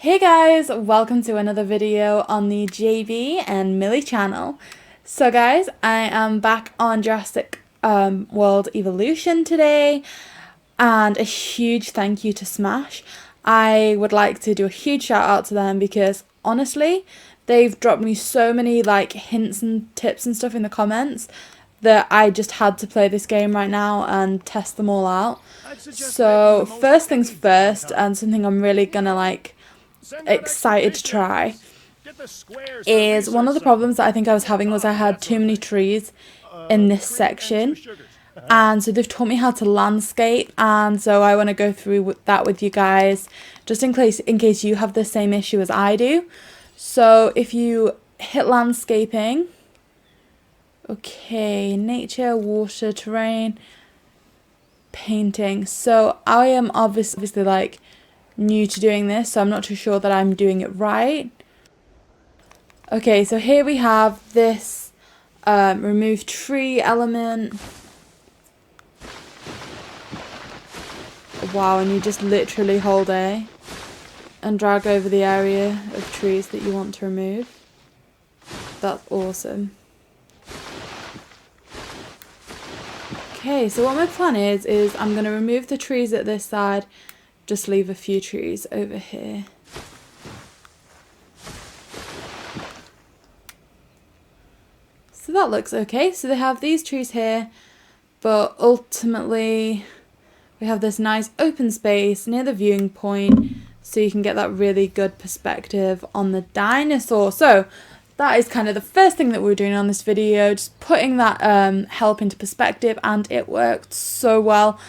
Hey guys, welcome to another video on the JB and Millie channel. So guys, I am back on Jurassic World Evolution today, and a huge thank you to Smash. I would like to do a huge shout out to them because honestly, they've dropped me so many like hints and tips and stuff in the comments that I just had to play this game right now and test them all out. So first things first, and something I'm really gonna excited to try, is one of the problems that I think I was having was I had too many trees in this section, and so they've taught me how to landscape, and so I want to go through that with you guys just in case you have the same issue as I do. So if you hit landscaping, okay, nature, water, terrain, painting. So I am obviously like new to doing this, so I'm not too sure that I'm doing it right. Okay, so here we have this remove tree element. Wow, and you just literally hold A and drag over the area of trees that you want to remove. That's awesome. Okay, so what my plan is I'm going to remove the trees at this side, just leave a few trees over here. So that looks okay. So they have these trees here, but ultimately we have this nice open space near the viewing point, so you can get that really good perspective on the dinosaur. So that is kind of the first thing that we're doing on this video, just putting that help into perspective, and it worked so well.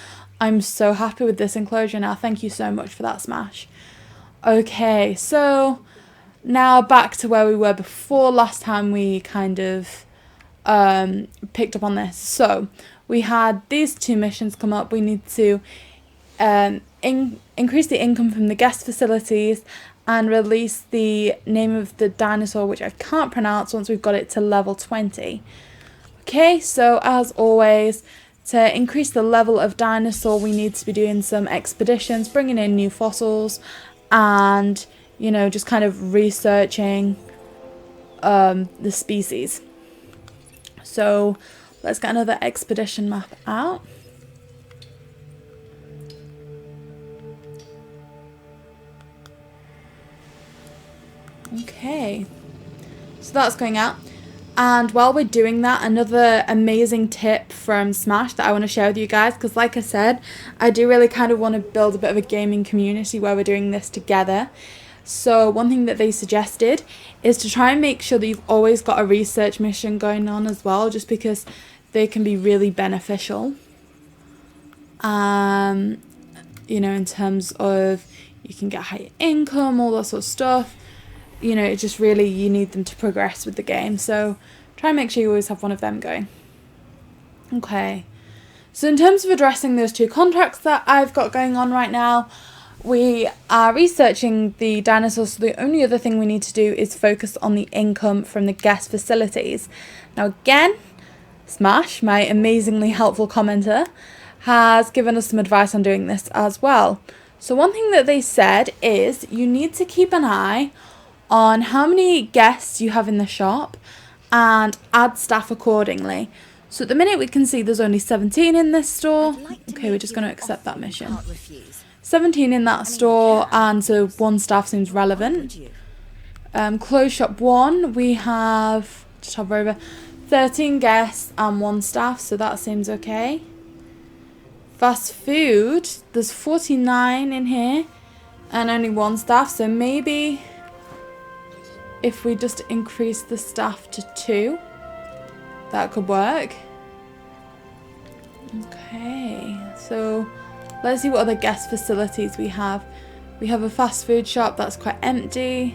I'm so happy with this enclosure now. Thank you so much for that, Smash. Okay, so now back to where we were before last time we kind of picked up on this. So we had these two missions come up. We need to increase the income from the guest facilities and release the name of the dinosaur, which I can't pronounce, once we've got it to level 20. Okay, so as always, to increase the level of dinosaur, we need to be doing some expeditions, bringing in new fossils, and, you know, just kind of researching the species. So let's get another expedition map out. Okay, so that's going out. And while we're doing that, another amazing tip from Smash that I want to share with you guys, because like I said, I do really kind of want to build a bit of a gaming community where we're doing this together. So one thing that they suggested is to try and make sure that you've always got a research mission going on as well, just because they can be really beneficial. You know, in terms of you can get higher income, all that sort of stuff. You know, it's just really, you need them to progress with the game. So try and make sure you always have one of them going. Okay. So in terms of addressing those two contracts that I've got going on right now, we are researching the dinosaurs. So the only other thing we need to do is focus on the income from the guest facilities. Now again, Smash, my amazingly helpful commenter, has given us some advice on doing this as well. So one thing that they said is you need to keep an eye on how many guests you have in the shop and add staff accordingly. So at the minute we can see there's only 17 in this store. Okay, we're just going to accept that mission. 17 in that store, and so one staff seems relevant. Clothes shop 1, we have, just hover over, 13 guests and 1 staff, so that seems okay. Fast food, there's 49 in here and only 1 staff, so maybe if we just increase the staff to 2, that could work. Okay, so let's see what other guest facilities we have. We have a fast food shop that's quite empty.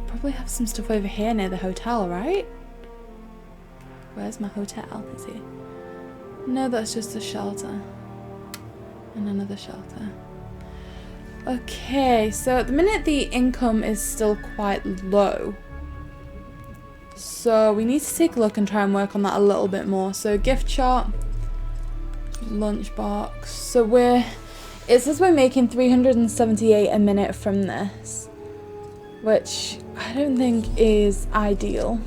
Probably have some stuff over here near the hotel, right? Where's my hotel? Is it? No, that's just a shelter. And another shelter. Okay, so at the minute the income is still quite low. So we need to take a look and try and work on that a little bit more. So gift shop, lunchbox. So we're It says we're making 378 a minute from this, which I don't think is ideal.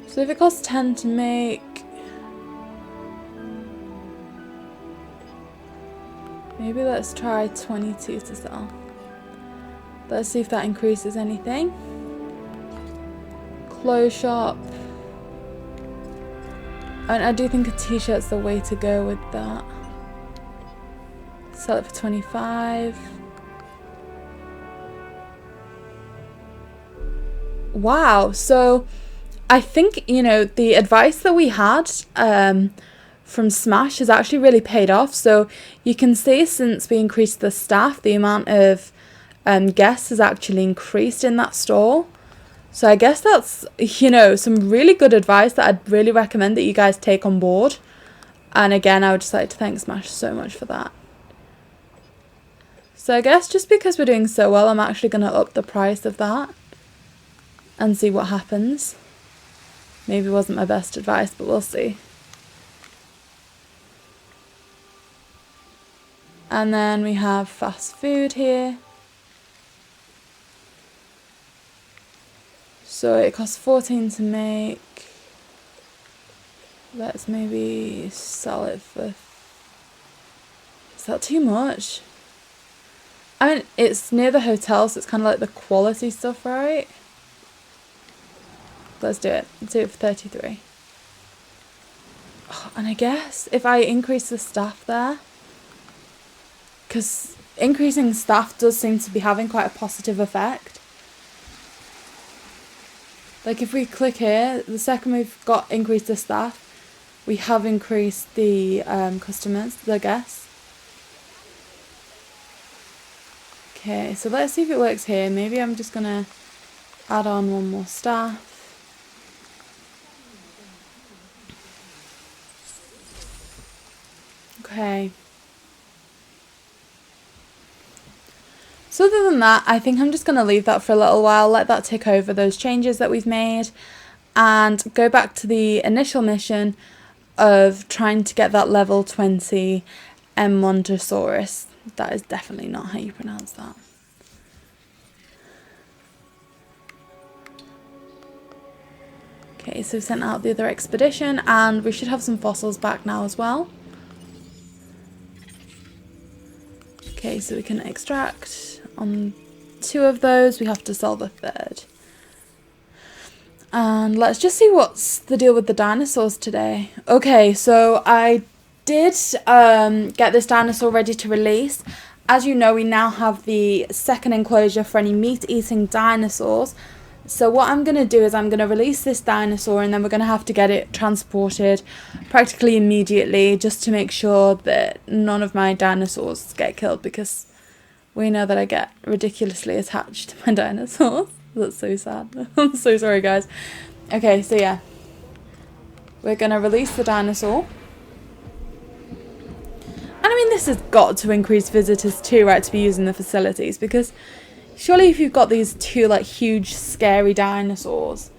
So if it costs 10 to make, maybe let's try 22 to sell. Let's see if that increases anything. Clothes shop. And I do think a t-shirt's the way to go with that. Sell it for 25. Wow, so I think, you know, the advice that we had from Smash has actually really paid off. So you can see since we increased the staff, the amount of guests has actually increased in that store. So I guess that's, you know, some really good advice that I'd really recommend that you guys take on board. And again, I would just like to thank Smash so much for that. So I guess just because we're doing so well, I'm actually going to up the price of that and see what happens. Maybe it wasn't my best advice, but we'll see. And then we have fast food here. So it costs 14 to make. Let's maybe sell it for... Is that too much? I mean, it's near the hotel, so it's kind of like the quality stuff, right? Let's do it. Let's do it for 33. Oh, and I guess if I increase the staff there, because increasing staff does seem to be having quite a positive effect. Like if we click here, the second we've got increased the staff, we have increased the customers, the guests. Okay, so let's see if it works here. Maybe I'm just going to add on one more staff. Okay. So other than that, I think I'm just going to leave that for a little while, let that take over those changes that we've made, and go back to the initial mission of trying to get that level 20 Montosaurus. That is definitely not how you pronounce that. Okay, so we've sent out the other expedition, and we should have some fossils back now as well. Okay, so we can extract on 2 of those. We have to sell the 3rd. And let's just see what's the deal with the dinosaurs today. Okay, so I did get this dinosaur ready to release. As you know, we now have the 2nd enclosure for any meat-eating dinosaurs. So what I'm going to do is I'm going to release this dinosaur, and then we're going to have to get it transported practically immediately just to make sure that none of my dinosaurs get killed, because we know that I get ridiculously attached to my dinosaurs. That's so sad. I'm so sorry, guys. Okay, so yeah. We're going to release the dinosaur. And I mean, this has got to increase visitors too, right, to be using the facilities, because surely if you've got these 2 like huge scary dinosaurs,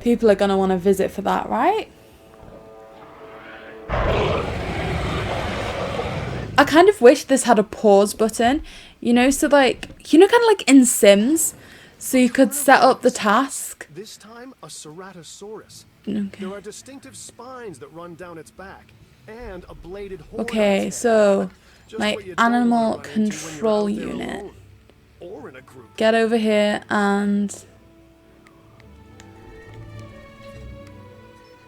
people are going to want to visit for that, right? I kind of wish this had a pause button, you know, so like, you know, kind of like in Sims, so you could set up the task. This time a Ceratosaurus. Okay. There are distinctive spines that run down its back and a bladed horn. Okay, so my animal control unit. Get over here and...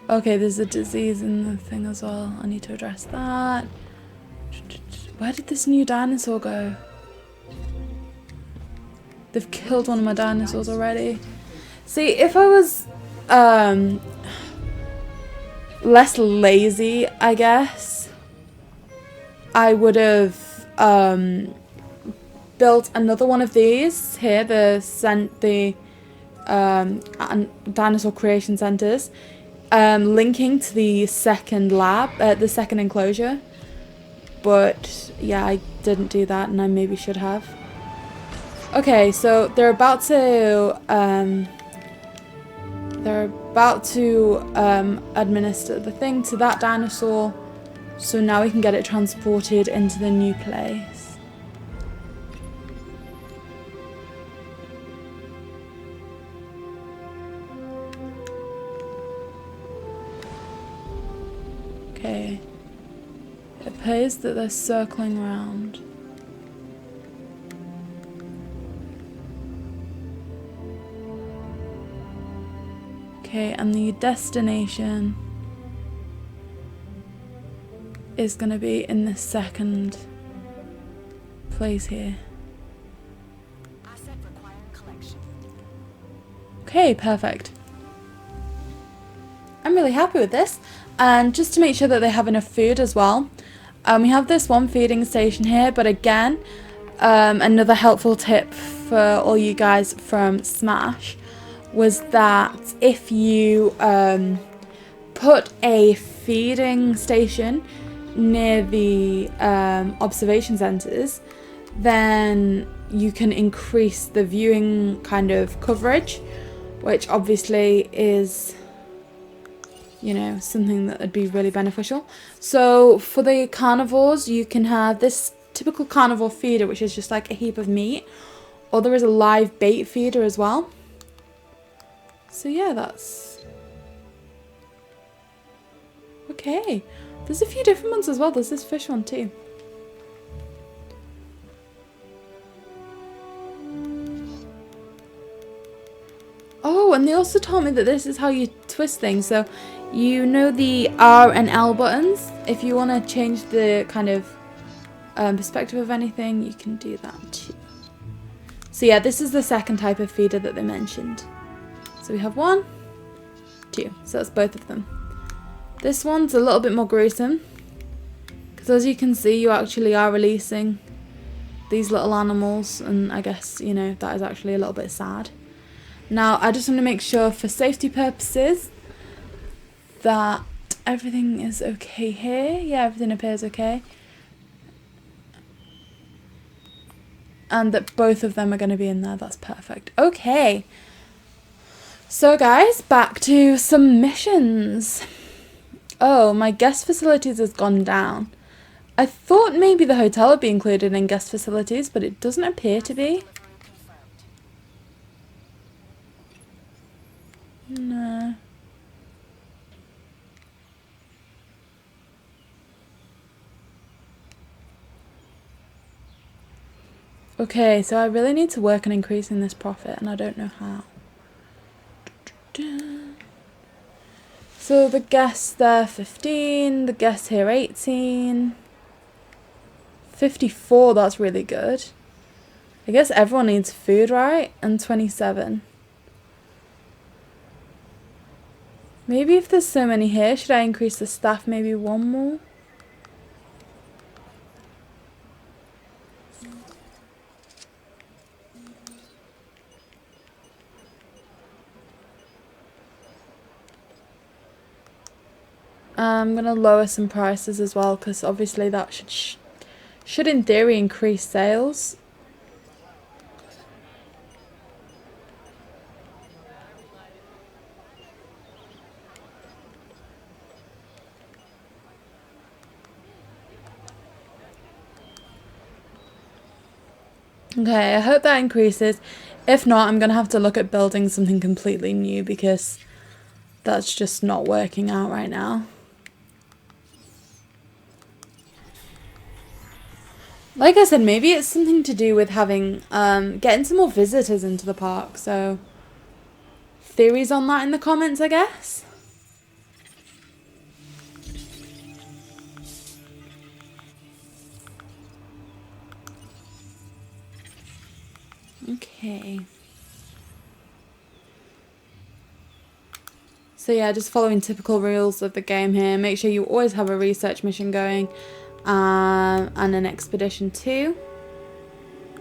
Okay, there's a disease in the thing as well. I need to address that. Where did this new dinosaur go? They've killed one of my dinosaurs already. See, if I was less lazy, I guess, I would have built another one of these here, the dinosaur creation centers, linking to the 2nd lab, the 2nd enclosure. But yeah, I didn't do that, and I maybe should have. Okay, so they're about to administer the thing to that dinosaur, so now we can get it transported into the new place. Okay, it appears that they're circling around. Okay, and the destination is going to be in the second place here. Asset requiring collection. Okay, perfect. I'm really happy with this. And just to make sure that they have enough food as well, we have this one feeding station here, but again, another helpful tip for all you guys from Smash was that if you put a feeding station near the observation centres, then you can increase the viewing kind of coverage, which obviously is, you know, something that would be really beneficial. So for the carnivores, you can have this typical carnivore feeder, which is just like a heap of meat, or there is a live bait feeder as well. So yeah, that's okay. There's a few different ones as well. There's this fish one too. Oh, and they also told me that this is how you twist things. So you know the R and L buttons. If you want to change the kind of perspective of anything, you can do that too. So yeah, this is the second type of feeder that they mentioned. So we have 1, 2, so that's both of them. This one's a little bit more gruesome, because as you can see, you actually are releasing these little animals, and I guess, you know, that is actually a little bit sad. Now, I just want to make sure for safety purposes that everything is okay here. Yeah, everything appears okay. And that both of them are going to be in there. That's perfect. Okay. So guys, back to some missions. Oh, my guest facilities has gone down. I thought maybe the hotel would be included in guest facilities, but it doesn't appear to be. No. Okay, so I really need to work on increasing this profit, and I don't know how. So the guests there 15, the guests here 18, 54, that's really good. I guess everyone needs food, right? And 27. Maybe if there's so many here, should I increase the staff maybe 1 more? I'm going to lower some prices as well, because obviously that should in theory increase sales. Okay, I hope that increases. If not, I'm going to have to look at building something completely new, because that's just not working out right now. Like I said, maybe it's something to do with having, getting some more visitors into the park, so theories on that in the comments, I guess. Okay. So yeah, just following typical rules of the game here. Make sure you always have a research mission going. And an expedition too.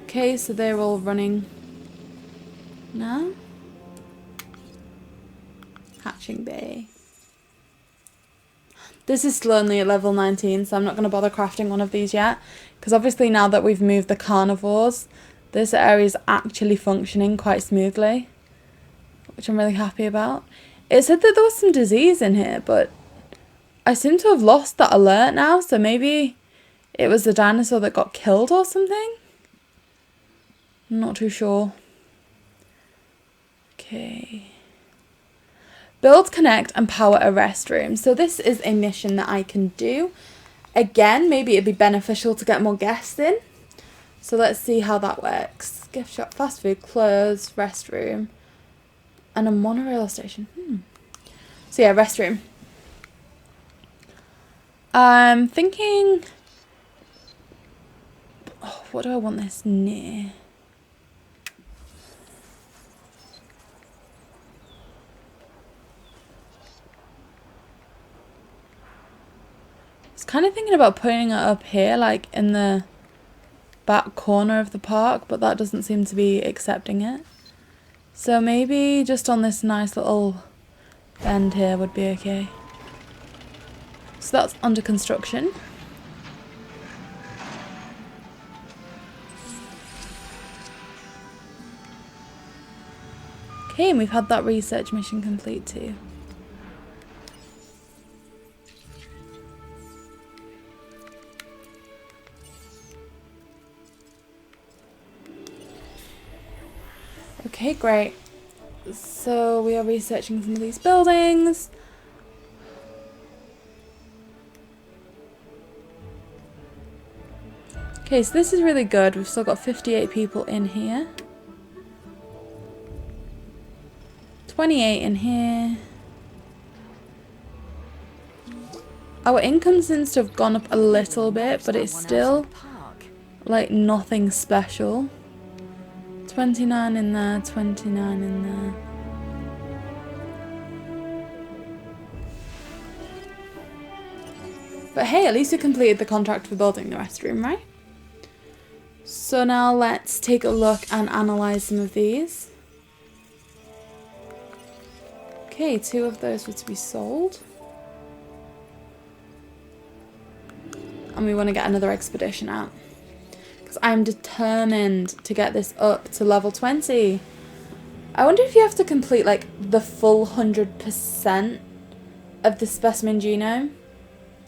Okay, so they're all running now. Hatching Bay. This is still only at level 19, so I'm not going to bother crafting one of these yet, because obviously now that we've moved the carnivores, this area is actually functioning quite smoothly, which I'm really happy about. It said that there was some disease in here, but I seem to have lost that alert now, so maybe it was the dinosaur that got killed or something? I'm not too sure. Okay. Build, connect, and power a restroom. So this is a mission that I can do. Again, maybe it'd be beneficial to get more guests in. So let's see how that works. Gift shop, fast food, clothes, restroom, and a monorail station. So yeah, restroom. I'm thinking... Oh, what do I want this near? I was kind of thinking about putting it up here, like in the back corner of the park, but that doesn't seem to be accepting it. So maybe just on this nice little bend here would be okay. So that's under construction. Okay, and we've had that research mission complete too. Okay, great. So we are researching some of these buildings. Okay, so this is really good. We've still got 58 people in here. 28 in here. Our income seems to have gone up a little bit, but it's still like nothing special. 29 in there, 29 in there. But hey, at least we completed the contract for building the restroom, right? So now let's take a look and analyze some of these. Okay, 2 of those were to be sold. And we want to get another expedition out. Because I'm determined to get this up to level 20. I wonder if you have to complete like the full 100% of the specimen genome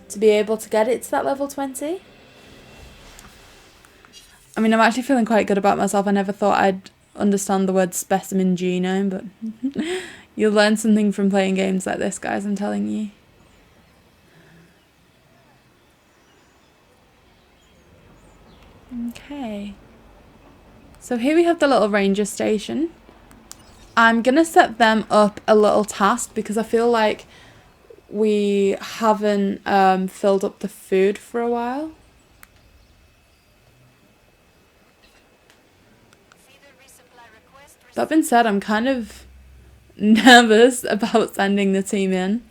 to be able to get it to that level 20. I mean, I'm actually feeling quite good about myself. I never thought I'd understand the word specimen genome, but you'll learn something from playing games like this, guys, I'm telling you. Okay. So here we have the little ranger station. I'm going to set them up a little task because I feel like we haven't filled up the food for a while. That being said, I'm kind of nervous about sending the team in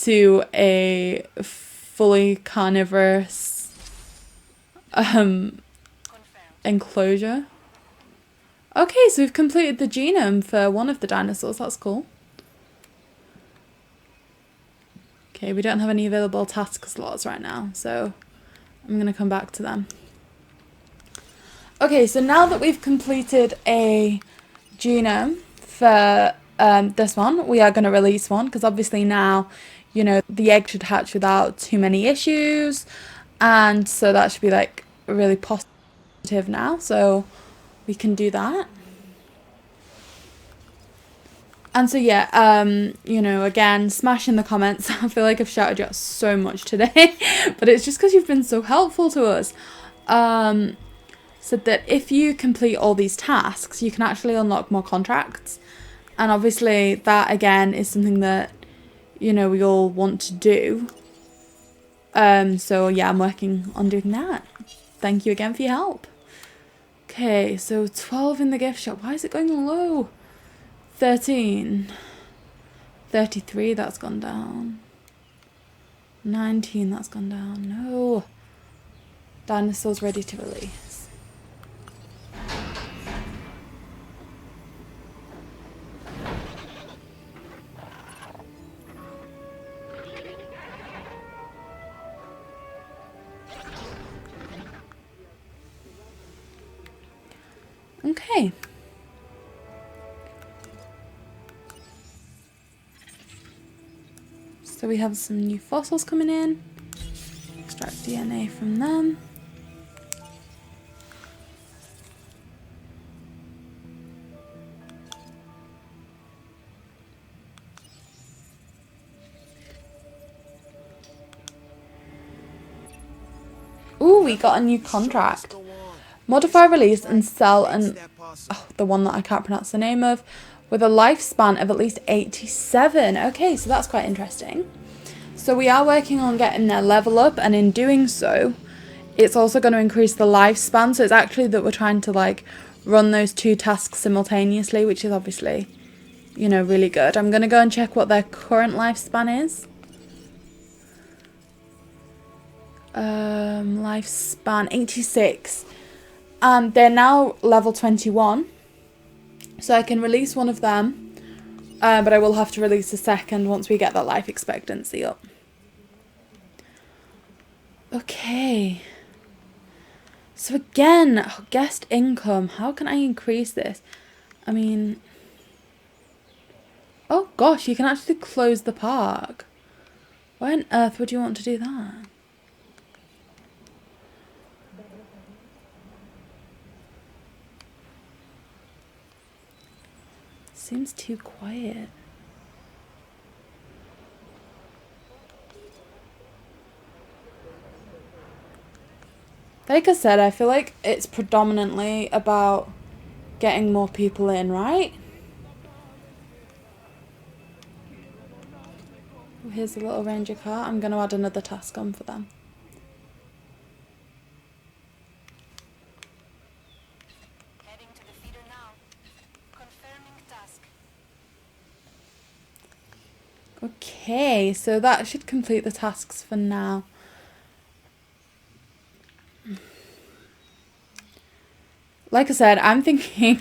to a fully carnivorous enclosure. Okay, so we've completed the genome for one of the dinosaurs. That's cool. Okay, we don't have any available task slots right now, so I'm going to come back to them. Okay, so now that we've completed a genome for this one, we are going to release one because obviously now, you know, the egg should hatch without too many issues, and so that should be like really positive now, so we can do that. And so yeah, you know, again, smash in the comments. I feel like I've shouted you out so much today, but it's just because you've been so helpful to us. So that if you complete all these tasks, you can actually unlock more contracts. And obviously that again is something that, you know, we all want to do. So yeah, I'm working on doing that. Thank you again for your help. Okay, so 12 in the gift shop. Why is it going low? 13. 33, that's gone down. 19, that's gone down. No. Dinosaurs ready to release. Okay. So we have some new fossils coming in. Extract DNA from them. Ooh, we got a new contract. Modify, release, and sell the one that I can't pronounce the name of, with a lifespan of at least 87. Okay, so that's quite interesting. So we are working on getting their level up, and in doing so, it's also going to increase the lifespan. So it's actually that we're trying to like run those two tasks simultaneously, which is obviously, you know, really good. I'm going to go and check what their current lifespan is. Lifespan 86. And they're now level 21. So I can release one of them. But I will have to release a second once we get that life expectancy up. Okay. So again, guest income. How can I increase this? I mean... Oh gosh, you can actually close the park. Why on earth would you want to do that? Seems too quiet. Like I said, I feel like it's predominantly about getting more people in, right? Oh, here's a little ranger car. I'm going to add another task on for them. Heading to the feeder now. Confirming task. Okay, so that should complete the tasks for now. Like I said, I'm thinking,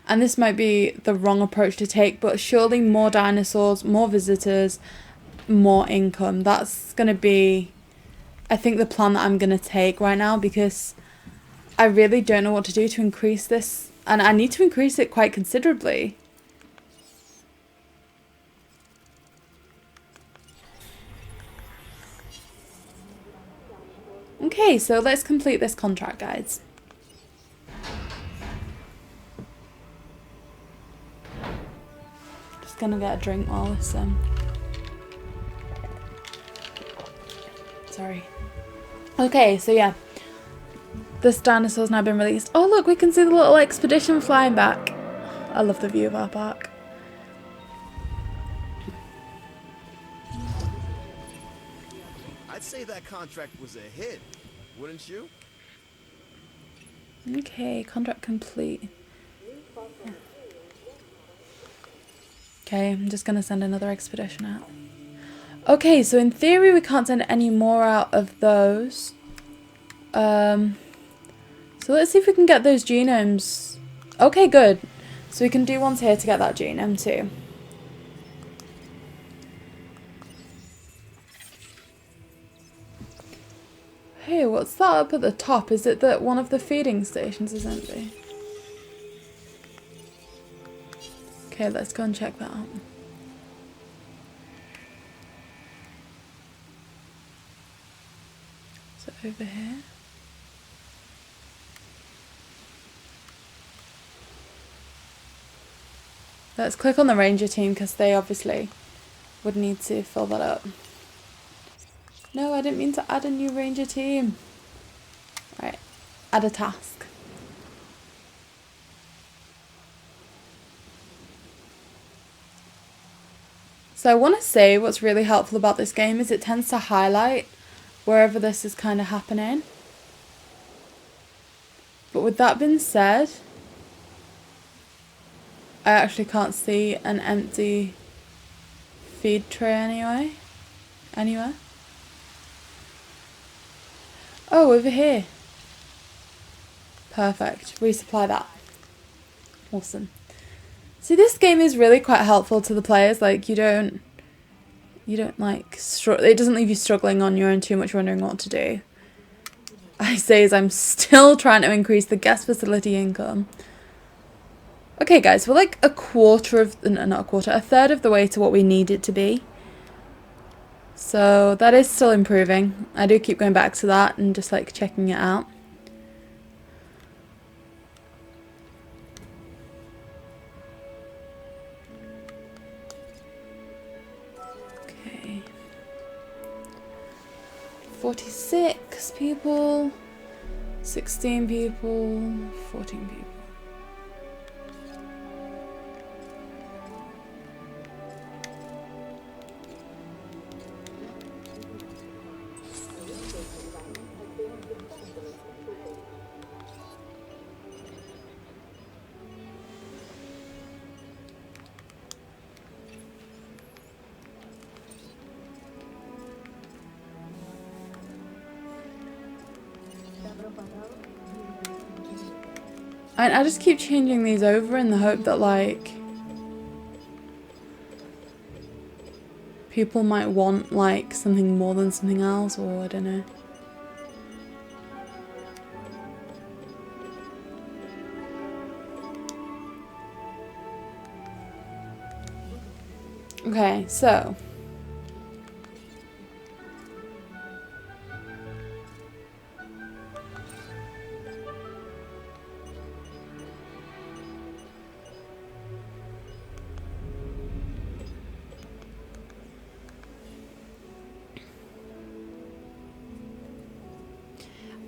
and this might be the wrong approach to take, but surely more dinosaurs, more visitors, more income. That's going to be, I think, the plan that I'm going to take right now, because I really don't know what to do to increase this, and I need to increase it quite considerably. Okay, so let's complete this contract, guys. Just gonna get a drink while this sorry. Okay, so yeah, this dinosaur's now been released. Oh look, we can see the little expedition flying back. I love the view of our park. I'd say that contract was a hit, wouldn't you? Okay, contract complete. Okay, I'm just gonna send another expedition out. Okay, so in theory we can't send any more out of those. So let's see if we can get those genomes. Okay, good. So we can do ones here to get that genome too. Hey, what's that up at the top? Is it that one of the feeding stations is empty? Okay, let's go and check that out. So over here. Let's click on the ranger team because they obviously would need to fill that up. No, I didn't mean to add a new ranger team. Right, add a task. So I want to say what's really helpful about this game is it tends to highlight wherever this is kind of happening. But with that being said, I actually can't see an empty feed tray anywhere. Oh, over here. Perfect. Resupply that. Awesome. See, this game is really quite helpful to the players. Like, you don't like it doesn't leave you struggling on your own too much, wondering what to do. I say as I'm still trying to increase the guest facility income. Okay guys, we're like a quarter of, no, not a quarter, a third of the way to what we need it to be. So that is still improving. I do keep going back to that and just like checking it out. Okay. 46 people, 16 people, 14 people. I just keep changing these over in the hope that like people might want like something more than something else, or I don't know. Okay, so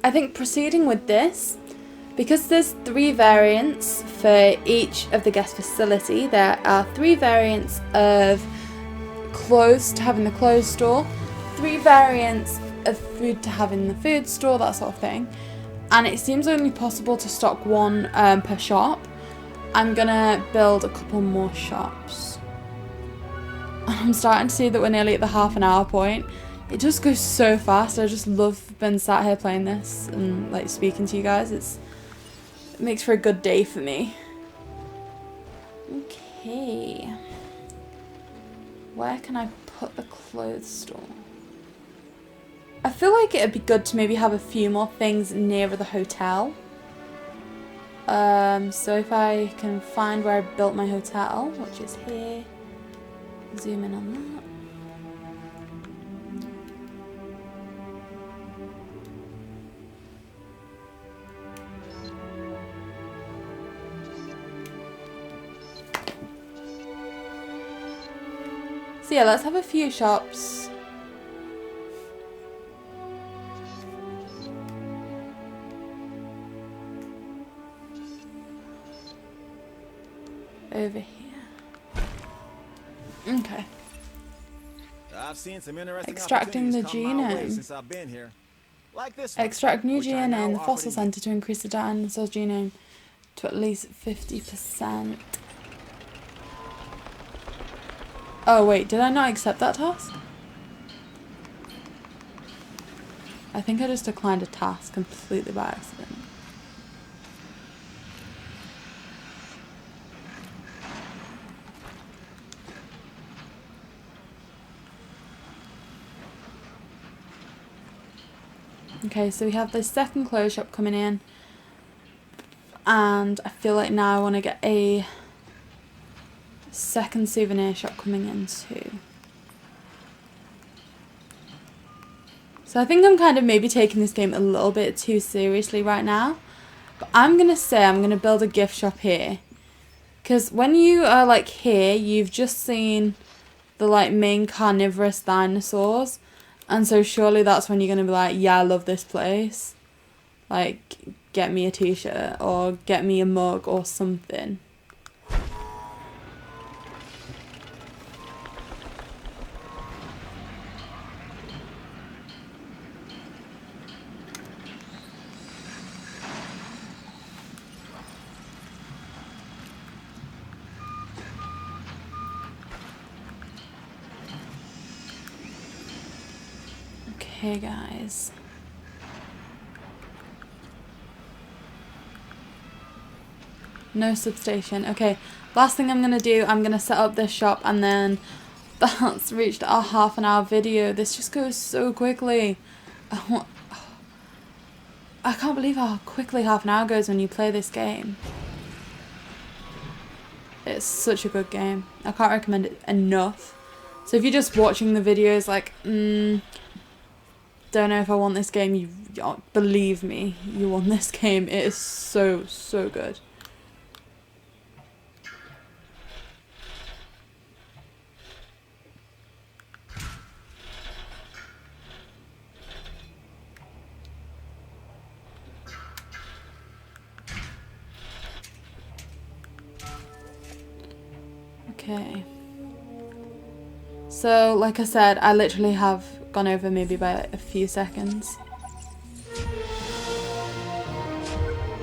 I think proceeding with this, because there's 3 variants for each of the guest facility, there are 3 variants of clothes to have in the clothes store, 3 variants of food to have in the food store, that sort of thing. And it seems only possible to stock 1 per shop. I'm gonna build a couple more shops. I'm starting to see that we're nearly at the half-an-hour point. It just goes so fast. I just love being sat here playing this and like speaking to you guys. It makes for a good day for me. Okay. Where can I put the clothes store? I feel like it'd be good to maybe have a few more things nearer the hotel. So if I can find where I built my hotel, which is here, zoom in on that. So yeah, let's have a few shops. Over here. Okay. I've seen some interesting Extracting the opportunities come my way genome. since I've been here. Like this one, Extract new which I now DNA in the offer fossil to center to increase the dinosaur genome to at least 50%. Oh wait, did I not accept that task? I think I just declined a task completely by accident. Okay, so we have the second clothes shop coming in, and I feel like now I want to get a second souvenir shop coming in too. So I think I'm kind of maybe taking this game a little bit too seriously right now, but I'm going to say I'm going to build a gift shop here, because when you are like here, you've just seen the like main carnivorous dinosaurs. And so surely that's when you're going to be like, yeah, I love this place. Like, get me a t-shirt or get me a mug or something. Okay, guys. No substation. Okay, last thing I'm going to do, I'm going to set up this shop, and then that's reached our half-an-hour video. This just goes so quickly. I can't believe how quickly half an hour goes when you play this game. It's such a good game. I can't recommend it enough. So if you're just watching the videos like, don't know if I want this game, you believe me, you want this game. It is so, so good. Okay. So, like I said, I literally have gone over maybe by a few seconds.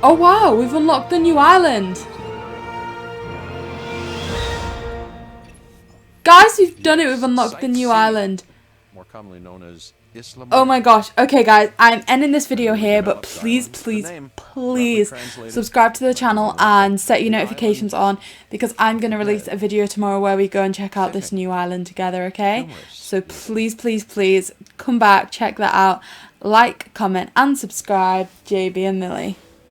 Oh wow, we've unlocked the new island! Guys, we've done it, we've unlocked the new island. More commonly known as Isla. Oh my gosh. Okay guys, I'm ending this video here, but please, please, please subscribe to the channel and set your notifications on, because I'm going to release a video tomorrow where we go and check out this new island together, okay? So please, please, please come back, check that out, like, comment and subscribe. JB and Millie.